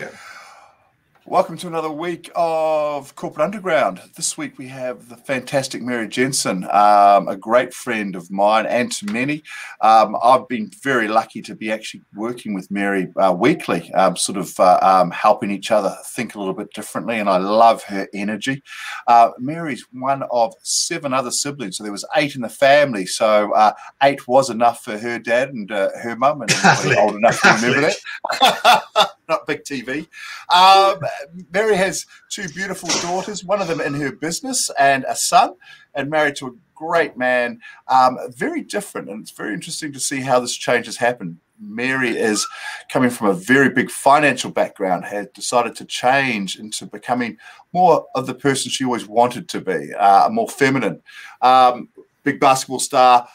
Okay. Welcome to another week of Corporate Underground. This week we have the fantastic Mary Jensen, a great friend of mine and to many. I've been very lucky to be actually working with Mary weekly, helping each other think a little bit differently, and I love her energy. Mary's one of 7 other siblings, so there was 8 in the family, so 8 was enough for her dad and her mum, and everybody old enough to remember that. Not big TV. Mary has 2 beautiful daughters, one of them in her business and a son, and married to a great man. Very different, and it's very interesting to see how this change has happened. Mary is coming from a very big financial background, has decided to change into becoming more of the person she always wanted to be, more feminine. Big basketball star,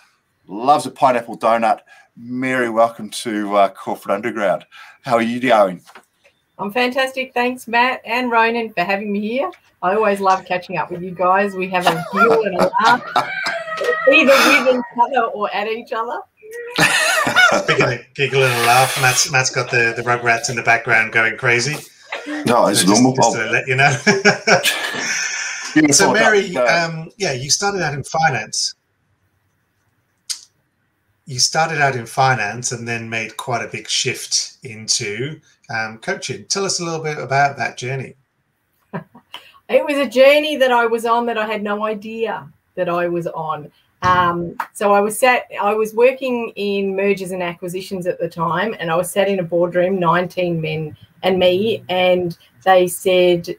loves a pineapple donut. Mary, welcome to Corporate Underground. How are you going? I'm fantastic. Thanks, Matt and Ronan, for having me here. I always love catching up with you guys. We have a giggle and a laugh, either with each other or at each other. Speaking of giggle and a laugh, Matt's got the Rugrats in the background going crazy. No, it's normal. Just to let you know. So, Mary, you started out in finance. You started out in finance and then made quite a big shift into coaching. Tell us a little bit about that journey. It was a journey that I was on that I had no idea that I was on. So I was working in mergers and acquisitions at the time, and I was sat in a boardroom, 19 men and me, and they said,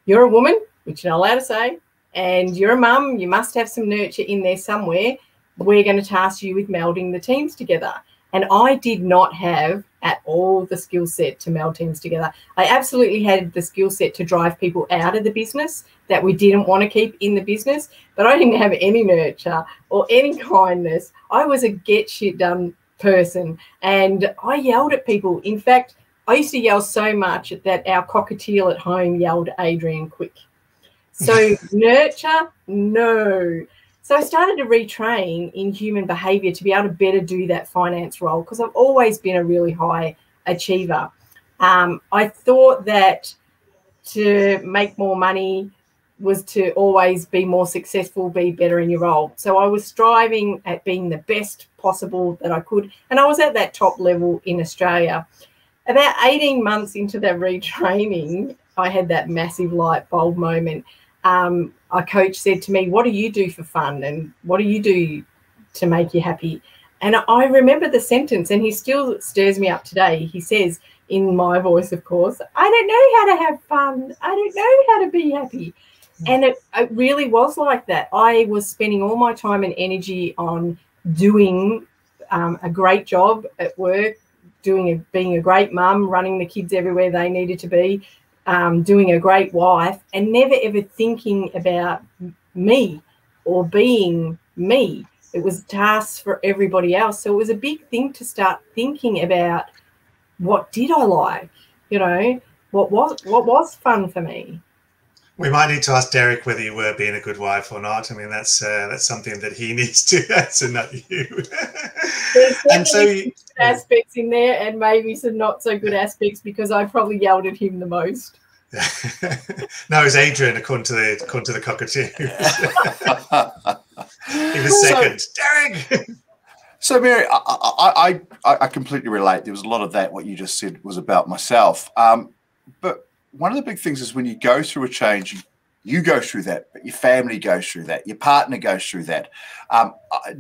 you're a woman, which you're not allowed to say, and you're a mum, you must have some nurture in there somewhere. We're going to task you with melding the teams together. And I did not have at all the skill set to meld teams together. I absolutely had the skill set to drive people out of the business that we didn't want to keep in the business, but I didn't have any nurture or any kindness. I was a get shit done person, and I yelled at people. In fact, I used to yell so much that our cockatiel at home yelled Adrian quick. So nurture, no. So I started to retrain in human behaviour to be able to better do that finance role, because I've always been a really high achiever. I thought that to make more money was to always be more successful, be better in your role. So I was striving at being the best possible that I could, and I was at that top level in Australia. About 18 months into that retraining, I had that massive light bulb moment. Our coach said to me, what do you do for fun, and what do you do to make you happy? And I remember the sentence, and he still stirs me up today. He says, in my voice, of course, I don't know how to have fun. I don't know how to be happy. And it really was like that. I was spending all my time and energy on doing a great job at work, being a great mum, running the kids everywhere they needed to be, doing a great wife, and never ever thinking about me or being me. It was tasks for everybody else. So it was a big thing to start thinking about, what did I like? You know, what was fun for me? We might need to ask Derek whether you were being a good wife or not. I mean, that's something that he needs to answer, not you. And so good aspects in there, and maybe some not so good aspects, because I probably yelled at him the most. No, it was Adrian, according to the cockatoo. He was second. Derek. So, Mary, I completely relate. There was a lot of that. What you just said was about myself. But one of the big things is when you go through a change, you go through that, but your family goes through that, your partner goes through that.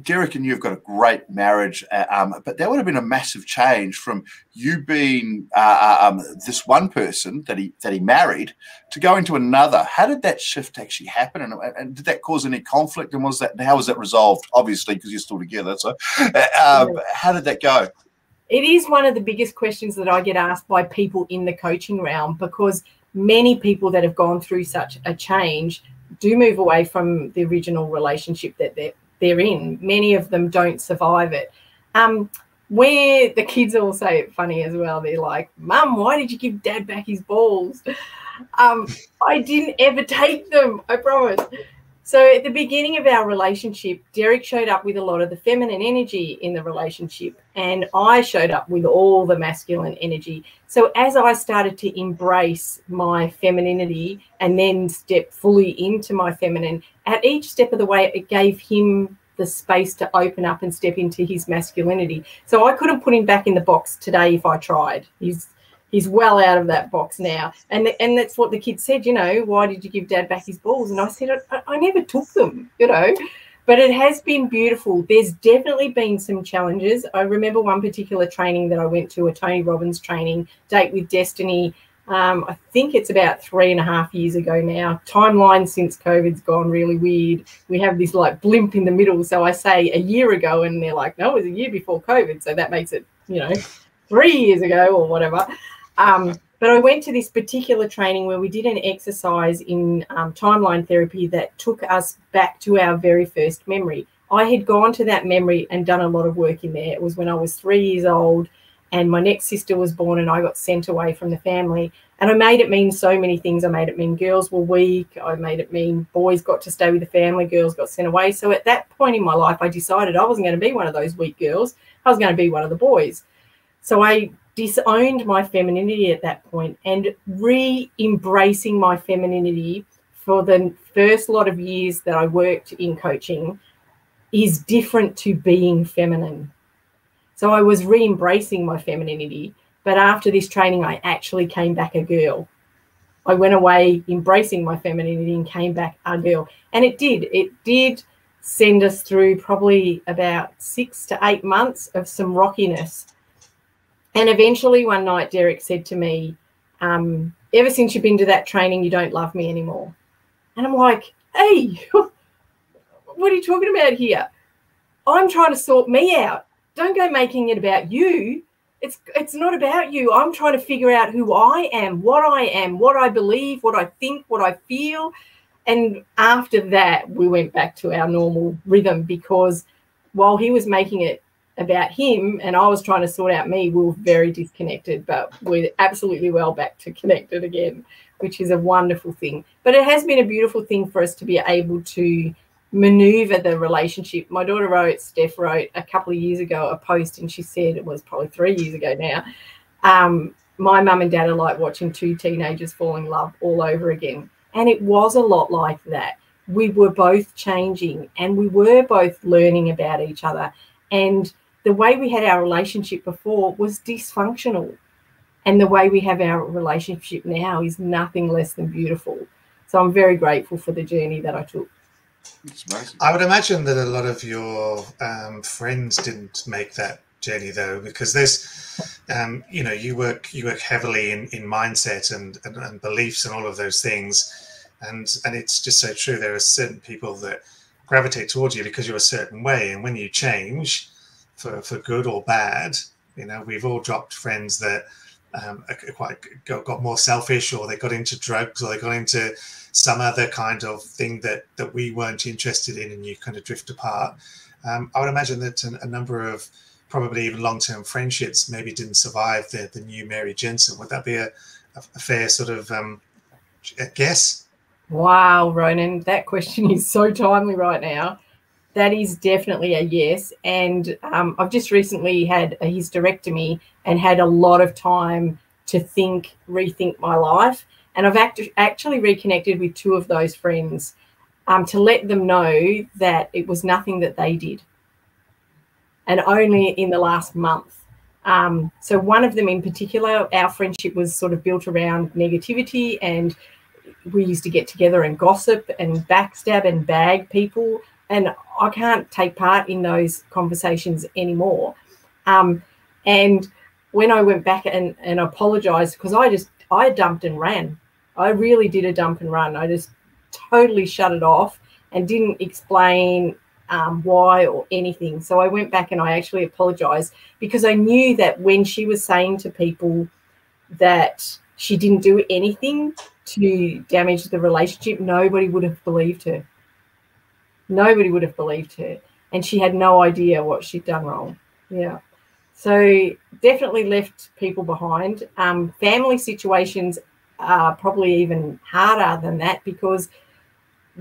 Derek and you have got a great marriage, but that would have been a massive change from you being this one person that he married to going to another. How did that shift actually happen, and did that cause any conflict? And how was that resolved? Obviously, because you're still together. So, how did that go? It is one of the biggest questions that I get asked by people in the coaching realm, because many people that have gone through such a change do move away from the original relationship that they're in. Many of them don't survive it. Where the kids all say it funny as well. They're like, Mum, why did you give Dad back his balls? I didn't ever take them, I promise. So at the beginning of our relationship, Derek showed up with a lot of the feminine energy in the relationship, and I showed up with all the masculine energy. So as I started to embrace my femininity and then step fully into my feminine, at each step of the way, it gave him the space to open up and step into his masculinity. So I couldn't put him back in the box today if I tried. He's well out of that box now. And that's what the kids said, you know, why did you give Dad back his balls? And I said, I never took them, you know, but it has been beautiful. There's definitely been some challenges. I remember one particular training that I went to, a Tony Robbins training, Date with Destiny. I think it's about 3.5 years ago now. Timeline since COVID's gone really weird. We have this like blimp in the middle. So I say a year ago and they're like, no, it was a year before COVID. So that makes it, you know, 3 years ago or whatever. But I went to this particular training where we did an exercise in timeline therapy that took us back to our very first memory. I had gone to that memory and done a lot of work in there. It was when I was 3 years old and my next sister was born and I got sent away from the family. And I made it mean so many things. I made it mean girls were weak. I made it mean boys got to stay with the family, girls got sent away. So at that point in my life, I decided I wasn't going to be one of those weak girls. I was going to be one of the boys. So I disowned my femininity at that point, and re-embracing my femininity for the first lot of years that I worked in coaching is different to being feminine. So I was re-embracing my femininity, but after this training, I actually came back a girl. I went away embracing my femininity and came back a girl. And it did send us through probably about 6 to 8 months of some rockiness. And eventually one night, Derek said to me, ever since you've been to that training, you don't love me anymore. And I'm like, hey, what are you talking about here? I'm trying to sort me out. Don't go making it about you. It's not about you. I'm trying to figure out who I am, what I believe, what I think, what I feel. And after that, we went back to our normal rhythm, because while he was making it about him and I was trying to sort out me, we were very disconnected, but we're absolutely well back to connected again, which is a wonderful thing. But it has been a beautiful thing for us to be able to maneuver the relationship. My daughter Steph wrote a couple of years ago a post, and she said, it was probably 3 years ago now, my mum and dad are like watching two teenagers fall in love all over again. And it was a lot like that. We were both changing and we were both learning about each other. And the way we had our relationship before was dysfunctional. And the way we have our relationship now is nothing less than beautiful. So I'm very grateful for the journey that I took. I would imagine that a lot of your friends didn't make that journey, though, because there's, you work heavily in mindset and beliefs and all of those things. And it's just so true. There are certain people that gravitate towards you because you're a certain way. And when you change for good or bad, we've all dropped friends that got more selfish, or they got into drugs, or they got into some other kind of thing that we weren't interested in, and you kind of drift apart. I would imagine that a number of probably even long-term friendships maybe didn't survive the new Mary Jensen. Would that be a fair sort of guess? Wow, Ronan, that question is so timely right now. That is definitely a yes. And I've just recently had a hysterectomy and had a lot of time to rethink my life. And I've actually reconnected with two of those friends to let them know that it was nothing that they did. And only in the last month. So one of them in particular, our friendship was sort of built around negativity, and we used to get together and gossip and backstab and bag people. And I can't take part in those conversations anymore. And when I went back and apologized, because I dumped and ran. I really did a dump and run. I just totally shut it off and didn't explain why or anything. So I went back and I actually apologized, because I knew that when she was saying to people that she didn't do anything to damage the relationship, nobody would have believed her. Nobody would have believed her. And she had no idea what she'd done wrong. Yeah. So definitely left people behind. Family situations are probably even harder than that, because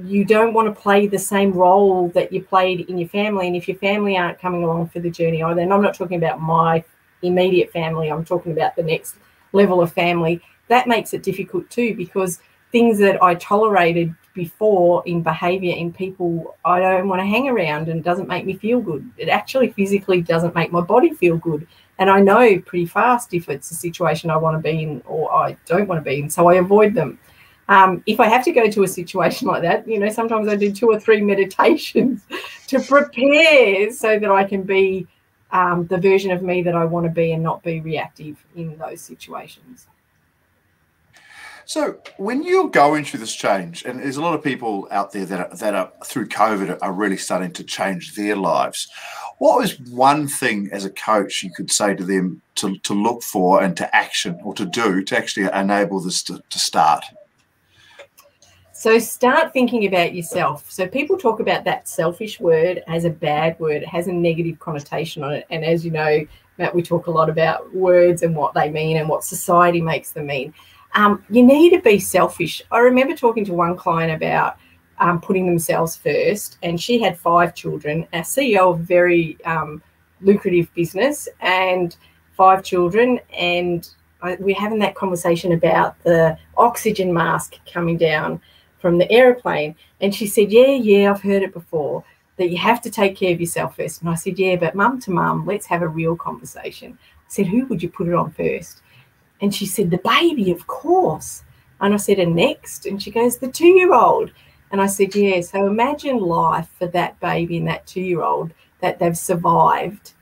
you don't want to play the same role that you played in your family. And if your family aren't coming along for the journey either, and I'm not talking about my immediate family, I'm talking about the next level of family, that makes it difficult too, because things that I tolerated before in behaviour in people, I don't want to hang around, and it doesn't make me feel good. It actually physically doesn't make my body feel good. And I know pretty fast if it's a situation I want to be in or I don't want to be in, so I avoid them. If I have to go to a situation like that, sometimes I do 2 or 3 meditations to prepare so that I can be the version of me that I want to be and not be reactive in those situations. So when you're going through this change, and there's a lot of people out there that are through COVID are really starting to change their lives, what was one thing as a coach you could say to them to look for and to action or to do to actually enable this to start? So start thinking about yourself. So people talk about that selfish word as a bad word. It has a negative connotation on it. And as you know, Matt, we talk a lot about words and what they mean and what society makes them mean. You need to be selfish. I remember talking to one client about putting themselves first, and she had 5 children, a CEO of a very lucrative business and 5 children. And we're having that conversation about the oxygen mask coming down from the aeroplane. And she said, yeah, I've heard it before, that you have to take care of yourself first. And I said, yeah, but mum to mum, let's have a real conversation. I said, who would you put it on first? And she said, the baby, of course. And I said, and next? And she goes, the 2-year-old. And I said, yeah, so imagine life for that baby and that 2-year-old, that they've survived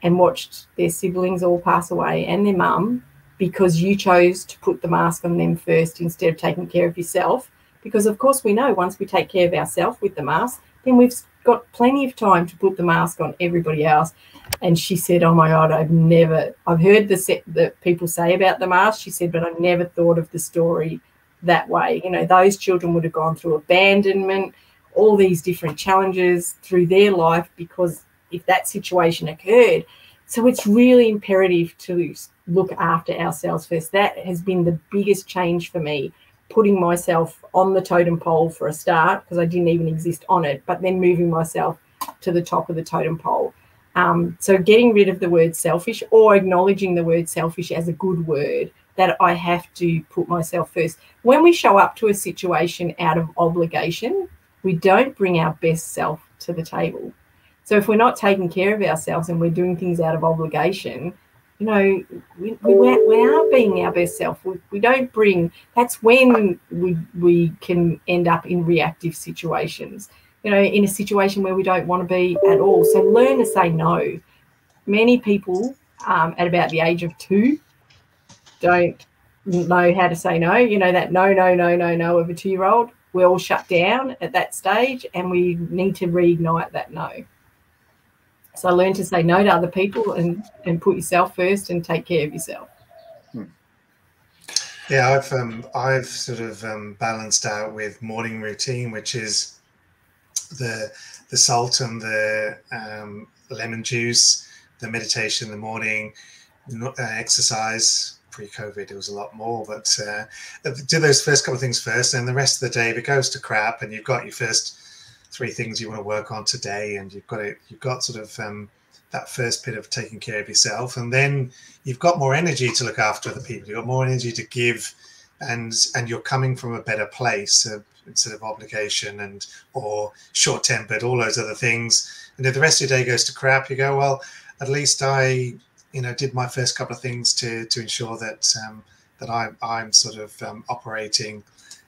and watched their siblings all pass away and their mum because you chose to put the mask on them first instead of taking care of yourself. Because, of course, we know once we take care of ourselves with the mask, then we've got plenty of time to put the mask on everybody else. And she said, oh, my God, I've heard that people say about the mask. She said, but I never thought of the story that way. Those children would have gone through abandonment, all these different challenges through their life because if that situation occurred. So it's really imperative to look after ourselves first. That has been the biggest change for me, putting myself on the totem pole for a start because I didn't even exist on it, but then moving myself to the top of the totem pole. So getting rid of the word selfish or acknowledging the word selfish as a good word, that I have to put myself first. When we show up to a situation out of obligation, we don't bring our best self to the table. So if we're not taking care of ourselves and we're doing things out of obligation, we aren't being our best self. We don't bring, that's when we can end up in reactive situations, in a situation where we don't want to be at all. So learn to say no. Many people at about the age of 2 don't know how to say no. That no of a 2-year-old. We all shut down at that stage and we need to reignite that no. So learn to say no to other people and put yourself first and take care of yourself. Yeah, I've sort of balanced out with morning routine, which is the salt and the lemon juice, the meditation in the morning, exercise. Pre-COVID, it was a lot more, but do those first couple of things first, and the rest of the day, if it goes to crap, and you've got your first 3 things you want to work on today, and you've got sort of that first bit of taking care of yourself, and then you've got more energy to look after other people. You've got more energy to give, and you're coming from a better place instead of obligation or short-tempered, all those other things. And if the rest of your day goes to crap, you go, well, at least I did my first couple of things to ensure that I'm sort of operating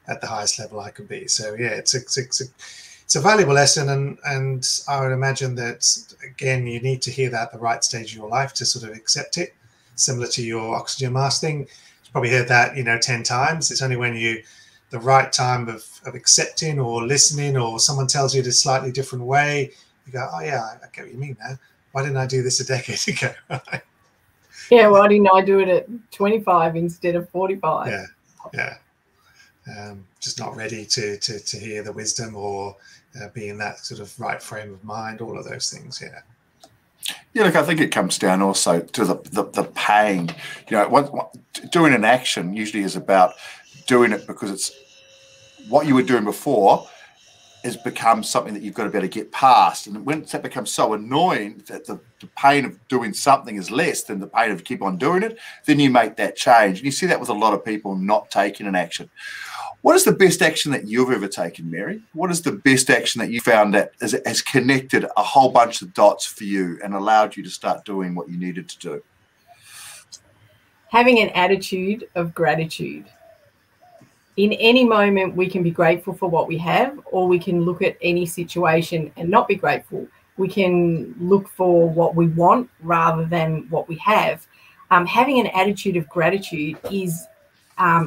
at the highest level I can be. So yeah, it's a valuable lesson, and I would imagine that again you need to hear that at the right stage of your life to sort of accept it. Similar to your oxygen mask thing, you've probably heard that 10 times. It's only when the right time of accepting or listening, or someone tells you it a slightly different way, you go, oh yeah, I get what you mean now. Why didn't I do this a decade ago? Yeah, why didn't I do it at 25 instead of 45? Yeah. Just not ready to hear the wisdom or be in that sort of right frame of mind, all of those things, yeah. Yeah, look, I think it comes down also to the pain. Doing an action usually is about doing it because it's what you were doing before has become something that you've got to be able to get past. And when that becomes so annoying that the pain of doing something is less than the pain of keep on doing it, then you make that change. And you see that with a lot of people not taking an action. What is the best action that you've ever taken, Mary? What is the best action that you found that has connected a whole bunch of dots for you and allowed you to start doing what you needed to do? Having an attitude of gratitude. In any moment, we can be grateful for what we have, or we can look at any situation and not be grateful. We can look for what we want rather than what we have. Having an attitude of gratitude is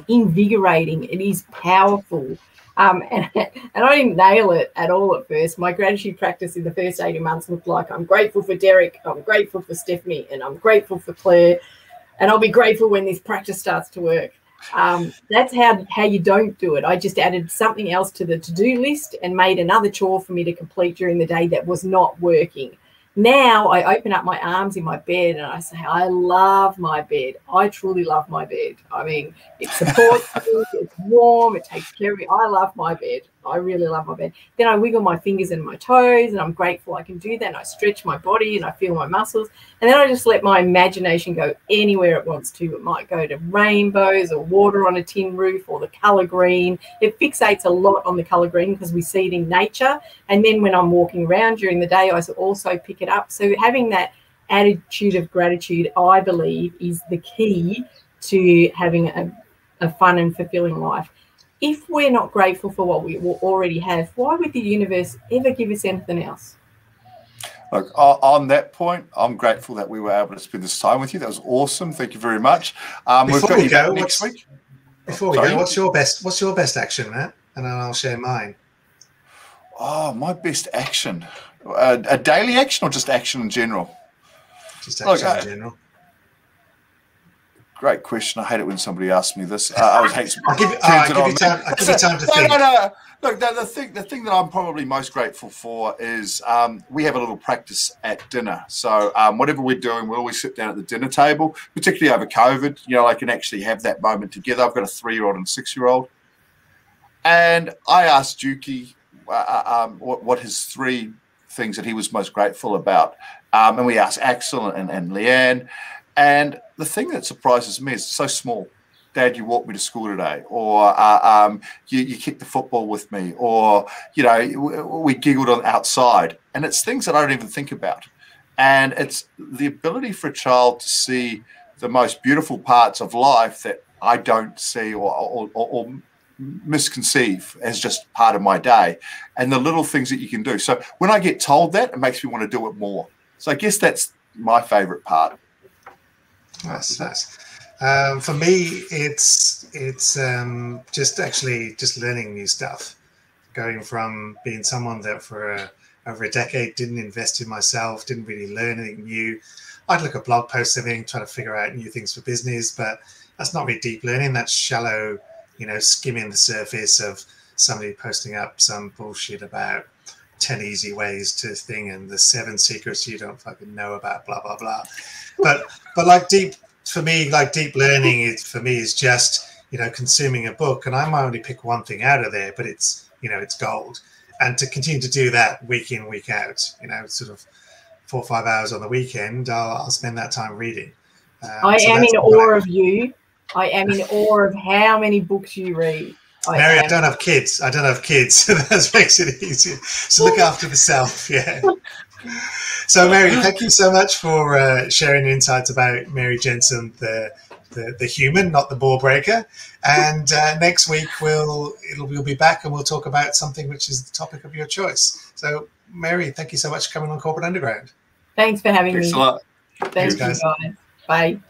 invigorating. It is powerful. And I didn't nail it at all at first. My gratitude practice in the first 18 months looked like I'm grateful for Derek, I'm grateful for Stephanie, and I'm grateful for Claire. And I'll be grateful when this practice starts to work. That's how you don't do it. I just added something else to the to-do list and made another chore for me to complete during the day that was not working. Now I open up my arms in my bed and I say, I love my bed. I truly love my bed. I mean, it supports me, it's warm, it takes care of me. I love my bed. I really love my bed. Then I wiggle my fingers and my toes and I'm grateful I can do that. And I stretch my body and I feel my muscles. And then I just let my imagination go anywhere it wants to. It might go to rainbows or water on a tin roof or the colour green. It fixates a lot on the colour green because we see it in nature. And then when I'm walking around during the day, I also pick it up. So having that attitude of gratitude, I believe, is the key to having a fun and fulfilling life. If we're not grateful for what we already have, why would the universe ever give us anything else? Look, on that point, I'm grateful that we were able to spend this time with you. That was awesome. Thank you very much. Before we go, what's your best action, Matt? And then I'll share mine. Oh, my best action. A daily action or just action in general? Just action in general. Great question. I hate it when somebody asks me this. I always hate. I'll give you time to think. No. Look, the thing that I'm probably most grateful for is we have a little practice at dinner. So whatever we're doing, we'll always sit down at the dinner table, particularly over COVID. You know, I can actually have that moment together. I've got a 3-year-old and a 6-year-old. And I asked Dukey what his 3 things that he was most grateful about. And we asked Axel and Leanne. And the thing that surprises me is so small. Dad, you walked me to school today, or you kicked the football with me, or, you know, we giggled on outside. And it's things that I don't even think about. And it's the ability for a child to see the most beautiful parts of life that I don't see or misconceive as just part of my day, and the little things that you can do. So when I get told that, it makes me want to do it more. So I guess that's my favorite part. Nice. For me, it's just learning new stuff. Going from being someone that for over a decade didn't invest in myself, didn't really learn anything new. I'd look at blog posts, everything, trying to figure out new things for business, but that's not really deep learning. That's shallow, you know, skimming the surface of somebody posting up some bullshit about 10 easy ways to thing and the 7 secrets you don't fucking know about, blah blah blah. But like deep learning is just, you know, consuming a book, and I might only pick one thing out of there, but it's, you know, it's gold. And to continue to do that week in, week out, you know, sort of 4 or 5 hours on the weekend, I'll spend that time reading. I am in awe of you. I am in awe of how many books you read. Mary, I don't have kids. So that makes it easier. So look after the self, yeah. So Mary, thank you so much for sharing your insights about Mary Jensen, the human, not the ball breaker. And next week we'll be back and we'll talk about something which is the topic of your choice. So Mary, thank you so much for coming on Corporate Underground. Thanks for having me. Thanks a lot. Thanks, guys. Bye.